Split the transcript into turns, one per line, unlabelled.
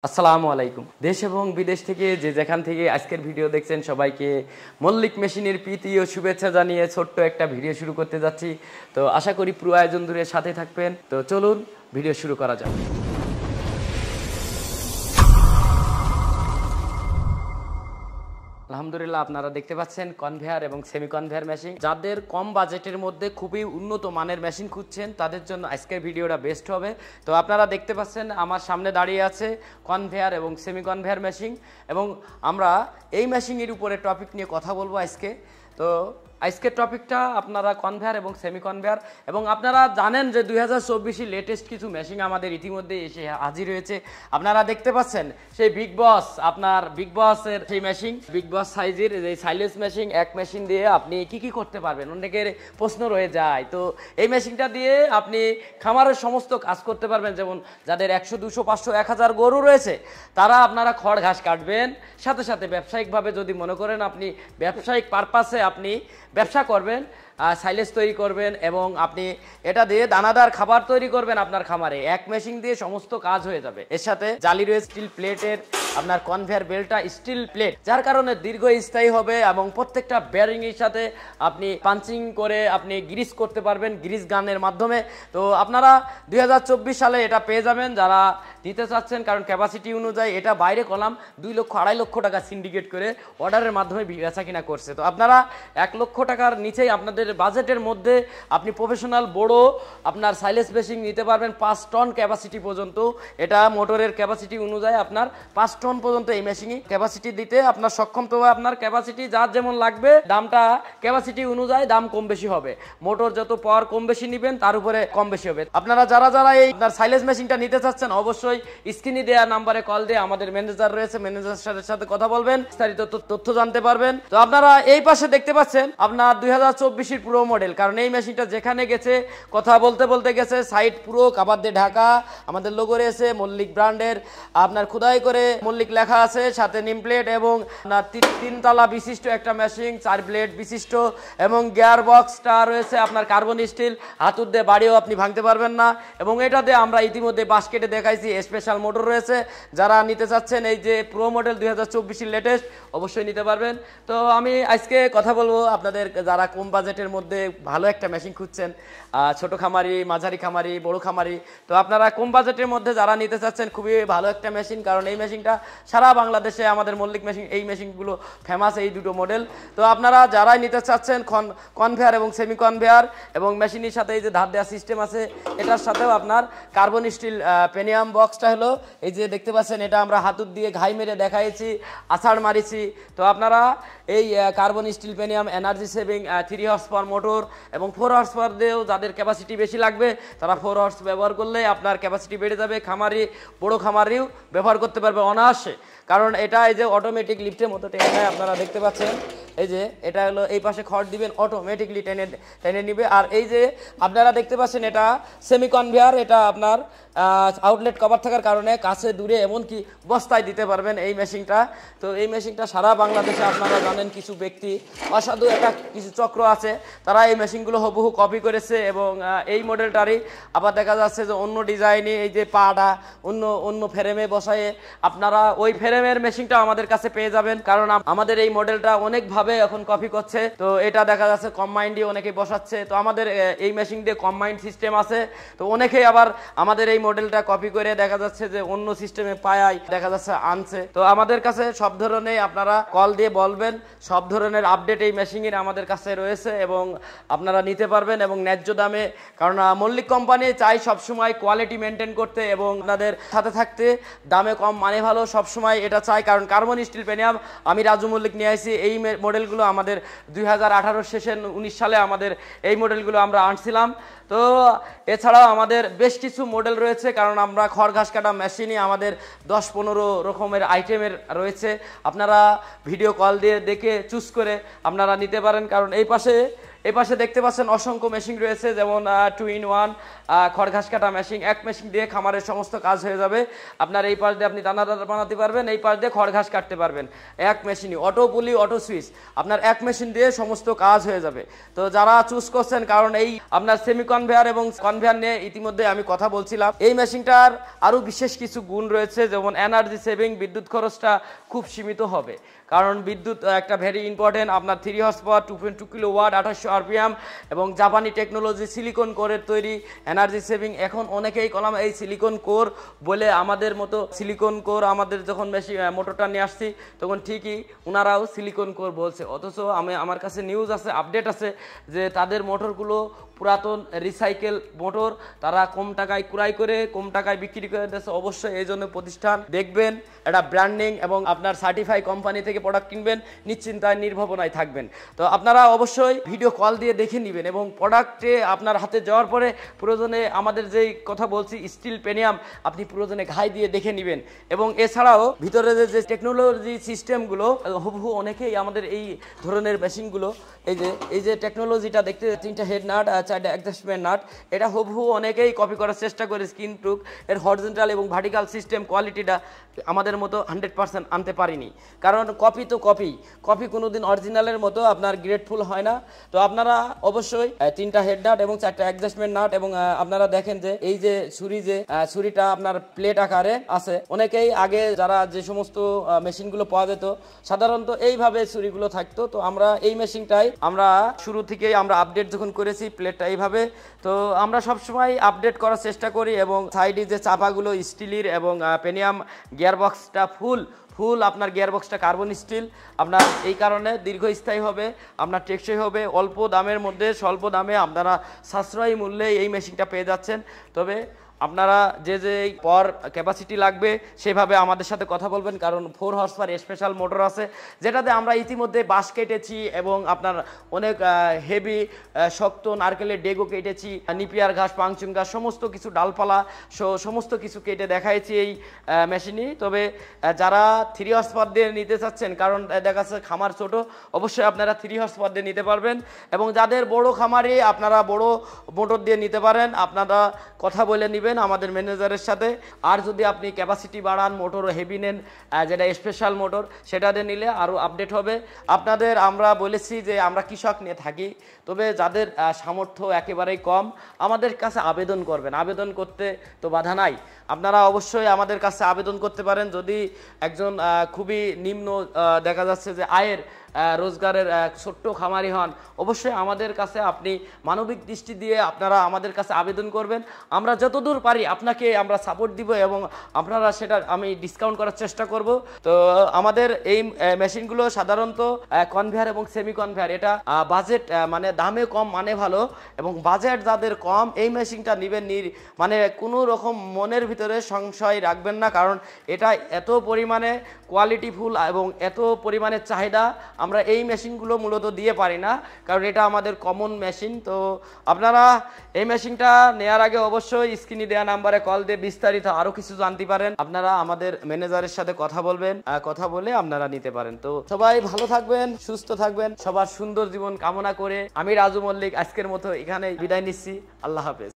আসসালামু আলাইকুম। দেশ এবং বিদেশ থেকে যে যেখান থেকে আজকের ভিডিও দেখছেন সবাইকে মল্লিক মেশিনের প্রীতি ও শুভেচ্ছা জানিয়ে ছোট্ট একটা ভিডিও শুরু করতে যাচ্ছি। তো আশা করি পুরো আয়োজন ধরে সাথে থাকবেন। তো চলুন ভিডিও শুরু করা যাক। আলহামদুলিল্লাহ, আপনারা দেখতে পাচ্ছেন কনভেয়ার এবং সেমি কনভেয়ার মেশিন। যাদের কম বাজেটের মধ্যে খুবই উন্নত মানের মেশিন খুঁজছেন তাদের জন্য আজকের ভিডিওটা বেস্ট হবে। তো আপনারা দেখতে পাচ্ছেন আমার সামনে দাঁড়িয়ে আছে কনভেয়ার এবং সেমি কনভেয়ার মেশিন, এবং আমরা এই মেশিনের উপরে টপিক নিয়ে কথা বলবো আজকে। তো আজকের টপিকটা আপনারা কনভেয়ার এবং সেমি কনভেয়ার, এবং আপনারা জানেন যে 2024 লেটেস্ট কিছু মেশিন আমাদের ইতিমধ্যে এসে হাজির হয়েছে। আপনারা দেখতে পাচ্ছেন সেই বিগ বস, আপনার বিগ বসের সেই মেশিন, বিগ বস সাইজের এই সাইলেন্স মেশিন। এক মেশিন দিয়ে আপনি কি করতে পারবেন অনেকের প্রশ্ন রয়ে যায়। তো এই মেশিনটা দিয়ে আপনি খামারের সমস্ত কাজ করতে পারবেন। যেমন যাদের 100, 200, 500, 1000 গরু রয়েছে তারা আপনারা খড় ঘাস কাটবেন, সাথে সাথে ব্যবসায়িকভাবে যদি মনে করেন আপনি ব্যবসায়িক পারপাসে আপনি ব্যবসা করবেন, সাইলেজ তৈরি করবেন এবং আপনি এটা দিয়ে দানাদার খাবার তৈরি করবেন আপনার খামারে, এক মেশিন দিয়ে সমস্ত কাজ হয়ে যাবে। এর সাথে জালি রয়েছে স্টিল প্লেটের, আপনার কনভেয়ার বেল্টটা স্টিল প্লেট, যার কারণে দীর্ঘস্থায়ী হবে এবং প্রত্যেকটা বেয়ারিং এর সাথে আপনি পাঞ্চিং করে আপনি গ্রিস করতে পারবেন গ্রিস গানের মাধ্যমে। তো আপনারা 2024 সালে এটা পেয়ে যাবেন যারা দিতে চাচ্ছেন, কারণ ক্যাপাসিটি অনুযায়ী এটা বাইরে কলাম 2 লক্ষ 2.5 লক্ষ টাকা সিন্ডিকেট করে অর্ডারের মাধ্যমে বেচা কিনা করছে। তো আপনারা 1 লক্ষ টাকার নিচেই আপনাদের বাজেটের মধ্যে আপনি প্রফেশনাল বড় আপনার সাইলেজ মেশিন নিতে পারবেন 5 টন ক্যাপাসিটি পর্যন্ত। এটা মোটরের ক্যাপাসিটি অনুযায়ী আপনার 5 টন পর্যন্ত এই মেশিনে ক্যাপাসিটি দিতে আপনার সক্ষম। তো আপনার ক্যাপাসিটি যার যেমন লাগবে দামটা ক্যাপাসিটি অনুযায়ী দাম কম বেশি হবে। মোটর যত পাওয়ার কম বেশি নেবেন তার উপরে কম বেশি হবে। আপনারা যারা এই আপনার সাইলেজ মেশিনটা নিতে চাচ্ছেন অবশ্যই স্ক্রিনে দেওয়া নাম্বারে কল দিয়ে আমাদের ম্যানেজার রয়েছে, ম্যানেজারের সাথে কথা বলবেন, বিস্তারিত তথ্য জানতে পারবেন। তো আপনারা এই পাশে দেখতে পাচ্ছেন আপনার 2024 পুরো মডেল, কারণ এই মেশিনটা যেখানে গেছে কথা বলতে গেছে সাইড পুরো কাভার দিয়ে ঢাকা, আমাদের লোগো রয়েছে মল্লিক ব্র্যান্ডের, আপনার খোদাই করে মল্লিক লেখা আছে, সাথে নিম প্লেট এবং 3 তলা বিশিষ্ট একটা মেশিন, 4 ব্লেড বিশিষ্ট, এবং গিয়ার বক্সটা রয়েছে আপনার কার্বন স্টিল, হাতুর দিয়ে বাড়িও আপনি ভাঙতে পারবেন না। এবং এটাতে আমরা ইতিমধ্যে বাস্কেটে দেখাইছি স্পেশাল মোটর রয়েছে। যারা নিতে চাচ্ছেন এই যে প্রো মডেল 2024 লেটেস্ট অবশ্যই নিতে পারবেন। তো আমি আজকে কথা বলবো আপনাদের যারা কম বাজেটের মধ্যে ভালো একটা মেশিন খুঁজছেন, ছোট খামারি, মাঝারি খামারি, বড় খামারি। তো আপনারা কম বাজেটের মধ্যে যারা নিতে চাচ্ছেন খুবই ভালো একটা মেশিন, কারণ এই মেশিনটা সারা বাংলাদেশে আমাদের মল্লিক মেশিন এই মেশিনগুলো ফেমাস, এই দুটো মডেল। তো আপনারা যারাই নিতে চাচ্ছেন কনভেয়ার এবং সেমি কনভেয়ার এবং মেশিনের সাথে এই যে ধার দেওয়া সিস্টেম আছে, এটার সাথেও আপনার কার্বন স্টিল পেনিয়াম বক্সটা হলো এই যে দেখতে পাচ্ছেন, এটা আমরা হাতুর দিয়ে ঘাই মেরে দেখাইছি, আছাড় মারিছি। তো আপনারা এই carbon still pinion energy saving 3 horse power motor এবং 4 হর্স পাওয়ার দিয়েও যাদের ক্যাপাসিটি বেশি লাগবে তারা 4 হর্স ব্যবহার করলে আপনার ক্যাপাসিটি বেড়ে যাবে। খামারি, বড় খামারিও ব্যবহার করতে পারবে অনায়াসে, কারণ এটা এই যে অটোমেটিক লিফটের মতো টেনে নেয়। আপনারা দেখতে পাচ্ছেন এই যে এটা হলো এই পাশে খড় দিবেন অটোমেটিকলি টেনে নিবে। আর এই যে আপনারা দেখতে পাচ্ছেন এটা সেমি কনভেয়ার, এটা আপনার আউটলেট কভার থাকার কারণে কাছে দূরে এমনকি বস্তায় দিতে পারবেন এই মেশিনটা। তো এই মেশিনটা সারা বাংলাদেশে আপনারা জানেন কিছু ব্যক্তি অসাধু একটা কিছু চক্র আছে, তারা এই মেশিনগুলো হুবহু কপি করেছে এবং এই মডেলটারই আবার দেখা যাচ্ছে যে অন্য ডিজাইনে এই যে পাটা অন্য ফ্রেমে বসায়ে আপনারা ওই ফ্রেমের মেশিনটা আমাদের কাছে পেয়ে যাবেন, কারণ আমাদের এই মডেলটা অনেকভাবে এখন কপি করছে। তো এটা দেখা যাচ্ছে কম্বাইন্ড দিয়ে অনেকে বসাচ্ছে। তো আমাদের এই মেশিন দিয়ে কম্বাইন্ড সিস্টেম আছে। তো অনেকেই আবার আমাদের এই মডেলটা কপি করে দেখা যাচ্ছে যে অন্য সিস্টেমে পায় দেখা যাচ্ছে আনছে। তো আমাদের কাছে সব ধরনের আপনারা কল দিয়ে বলবেন, সব ধরনের আপডেট এই মেশিনের আমাদের কাছে রয়েছে এবং আপনারা নিতে পারবেন এবং ন্যায্য দামে, কারণ মল্লিক কোম্পানি চাই সবসময় কোয়ালিটি মেনটেন করতে এবং আপনাদের সাথে থাকতে, দামে কম মানে ভালো সবসময় এটা চাই। কারণ কার্বন স্টিল পেনিয়াম আমি রাজু মল্লিক নিয়ে আসি, এই মডেলগুলো আমাদের 2018 শেষে 19 সালে আমাদের এই মডেলগুলো আমরা আনছিলাম। তো এছাড়াও আমাদের বেশ কিছু মডেল রয়েছে, কারণ আমরা খড় ঘাস কাটা মেশিনই আমাদের 10-15 রকমের আইটেমের রয়েছে। আপনারা ভিডিও কল দিয়ে দেখে চুজ করে আপনারা নিতে পারেন, কারণ এই পাশে এই পাশে দেখতে পাচ্ছেন অসংখ্য মেশিন রয়েছে, যেমন 2-in-1 খড় ঘাস কাটা মেশিন। এক মেশিন দিয়ে খামারের সমস্ত কাজ হয়ে যাবে। আপনার এই পাশ দিয়ে আপনি দানাদার বানাতে পারবেন, এই পাশ দিয়ে খড় ঘাস কাটতে পারবেন। এক মেশিনই, অটো পুলি, অটো সুইচ, আপনার এক মেশিন দিয়ে সমস্ত কাজ হয়ে যাবে। তো যারা চুজ করছেন, কারণ এই আপনার সেমি কনভেয়ার এবং কনভেয়ার নিয়ে ইতিমধ্যে আমি কথা বলছিলাম, এই মেশিনটার আরও বিশেষ কিছু গুণ রয়েছে, যেমন এনার্জি সেভিং, বিদ্যুৎ খরচটা খুব সীমিত হবে, কারণ বিদ্যুৎ একটা ভেরি ইম্পর্টেন্ট। আপনার 3 হর্স পাওয়ার, 2.2 কিলোওয়াট, 2800 RPM এবং জাপানি টেকনোলজি সিলিকন কোরের তৈরি, এনার্জি সেভিং। এখন অনেকেই কলাম এই সিলিকন কোর বলে, আমাদের মতো সিলিকন কোর, আমাদের যখন মেশিন মোটরটা নিয়ে আসছি তখন ঠিকই ওনারাও সিলিকন কোর বলছে, অথচ আমার কাছে নিউজ আছে, আপডেট আছে যে তাদের মোটরগুলো পুরাতন রিসাইকেল মোটর, তারা কম টাকায় ক্রয় করে কম টাকায় বিক্রি করে দিচ্ছে। অবশ্যই এই জন্য প্রতিষ্ঠান দেখবেন, এটা ব্র্যান্ডিং এবং আপনার সার্টিফাই কোম্পানি থেকে প্রোডাক্ট কিনবেন, নিশ্চিন্তায় নির্ভাবনায় থাকবেন। তো আপনারা অবশ্যই ভিডিও কল দিয়ে দেখে নেবেন এবং প্রোডাক্টে আপনার হাতে যাওয়ার পরে প্রয়োজনে আমাদের যেই কথা বলছি স্টিল পেনিয়াম, আপনি প্রয়োজনে ঘাই দিয়ে দেখে নেবেন। এবং এছাড়াও ভিতরে যে টেকনোলজি সিস্টেমগুলো হুবহু অনেকেই আমাদের এই ধরনের মেশিনগুলো, এই যে টেকনোলজিটা দেখতে 3টা হেড নাট, 4টা অ্যাডজাস্টমেন্ট নাট, এটা হুবহু অনেকেই কপি করার চেষ্টা করে কিন্তু এর হরিজন্টাল এবং ভার্টিক্যাল সিস্টেম কোয়ালিটিটা আমাদের মতো 100% আনতে পারিনি, কারণ কপি তো কপি কোনোদিন অরিজিনালের মতো আপনার গ্রেটফুল হয় না। তো আপনারা অবশ্যই 3টা হেড নাট এবং 4টা অ্যাডজাস্টমেন্ট নাট, এবং আপনারা দেখেন যে এই যে ছুরিটা আপনার প্লেট আকারে আছে। অনেকেই আগে যারা যে সমস্ত মেশিনগুলো পাওয়া যেত সাধারণত এইভাবে ছুরিগুলো থাকতো, তো আমরা এই মেশিনটাই আমরা শুরু থেকেই আমরা আপডেট যখন করেছি প্লেটটা এইভাবে। তো আমরা সবসময় আপডেট করার চেষ্টা করি, এবং সাইডে যে চাপাগুলো স্টিলের এবং পেনিয়াম গিয়ারবক্সটা ফুল আপনার গিয়ারবক্সটা কার্বন স্টিল, আপনার এই কারণে দীর্ঘস্থায়ী হবে, আপনার টেকসই হবে, অল্প দামের মধ্যে স্বল্প দামে আপনারা সাশ্রয়ী মূল্যে এই মেশিনটা পেয়ে যাচ্ছেন। তবে আপনারা যে পর ক্যাপাসিটি লাগবে সেভাবে আমাদের সাথে কথা বলবেন, কারণ 4 হর্স পাওয়ার স্পেশাল মোটর আছে, যেটাতে আমরা ইতিমধ্যে বাঁশ কেটেছি এবং আপনার অনেক হেভি শক্ত নারকেলের ডেগো কেটেছি, নিপিয়ার ঘাস, পাংচুং ঘাস, সমস্ত কিছু ডালপালা সমস্ত কিছু কেটে দেখাইছি এই মেশিনই। তবে যারা 3 হর্স পাওয়ার দিয়ে নিতে চাচ্ছেন, কারণ দেখা যাচ্ছে খামার ছোট, অবশ্যই আপনারা 3 হর্স পাওয়ার দিয়ে নিতে পারবেন, এবং যাদের বড় খামারে আপনারা বড় মোটর দিয়ে নিতে পারেন, আপনারা কথা বলে নেবেন আমাদের ম্যানেজারের সাথে। আর যদি আপনি ক্যাপাসিটি বাড়ান, মোটর হেভি নেন, যেটা স্পেশাল মোটর, সেটা দিয়ে নিলে আরও আপডেট হবে। আপনাদের আমরা বলেছি যে আমরা কৃষক নিয়ে থাকি, তবে যাদের সামর্থ্য একেবারেই কম আমাদের কাছে আবেদন করবেন, আবেদন করতে তো বাধা নাই, আপনারা অবশ্যই আমাদের কাছে আবেদন করতে পারেন। যদি একজন খুবই নিম্ন দেখা যাচ্ছে যে আয়ের রোজগারের ছোট্ট খামারি হন, অবশ্যই আমাদের কাছে আপনি মানবিক দৃষ্টি দিয়ে আপনারা আমাদের কাছে আবেদন করবেন, আমরা যতদূর পারি আপনাকে আমরা সাপোর্ট দিব এবং আপনারা সেটা আমি ডিসকাউন্ট করার চেষ্টা করব। তো আমাদের এই মেশিনগুলো সাধারণত কনভেয়ার এবং সেমি কনভেয়ার, এটা বাজেট মানে দামে কম মানে ভালো, এবং বাজেট যাদের কম এই মেশিনটা নেবেন, মানে কোনো রকম মনের ভিতরে সংশয় রাখবেন না, কারণ এটা এত পরিমাণে কোয়ালিটিফুল এবং এত পরিমাণে চাহিদা আমরা এই মেশিনগুলো মূলত দিয়ে পারি না, কারণ এটা আমাদের কমন মেশিন। তো আপনারা এই মেশিনটা নেওয়ার আগে অবশ্যই স্ক্রিনে দেওয়া নাম্বারে কল দিয়ে বিস্তারিত আরো কিছু জানতে পারেন, আপনারা আমাদের ম্যানেজারের সাথে কথা বলবেন, কথা বলে আপনারা নিতে পারেন। তো সবাই ভালো থাকবেন, সুস্থ থাকবেন, সবার সুন্দর জীবন কামনা করে আমি রাজু মল্লিক আজকের মতো এখানে বিদায় নিচ্ছি। আল্লাহ হাফেজ।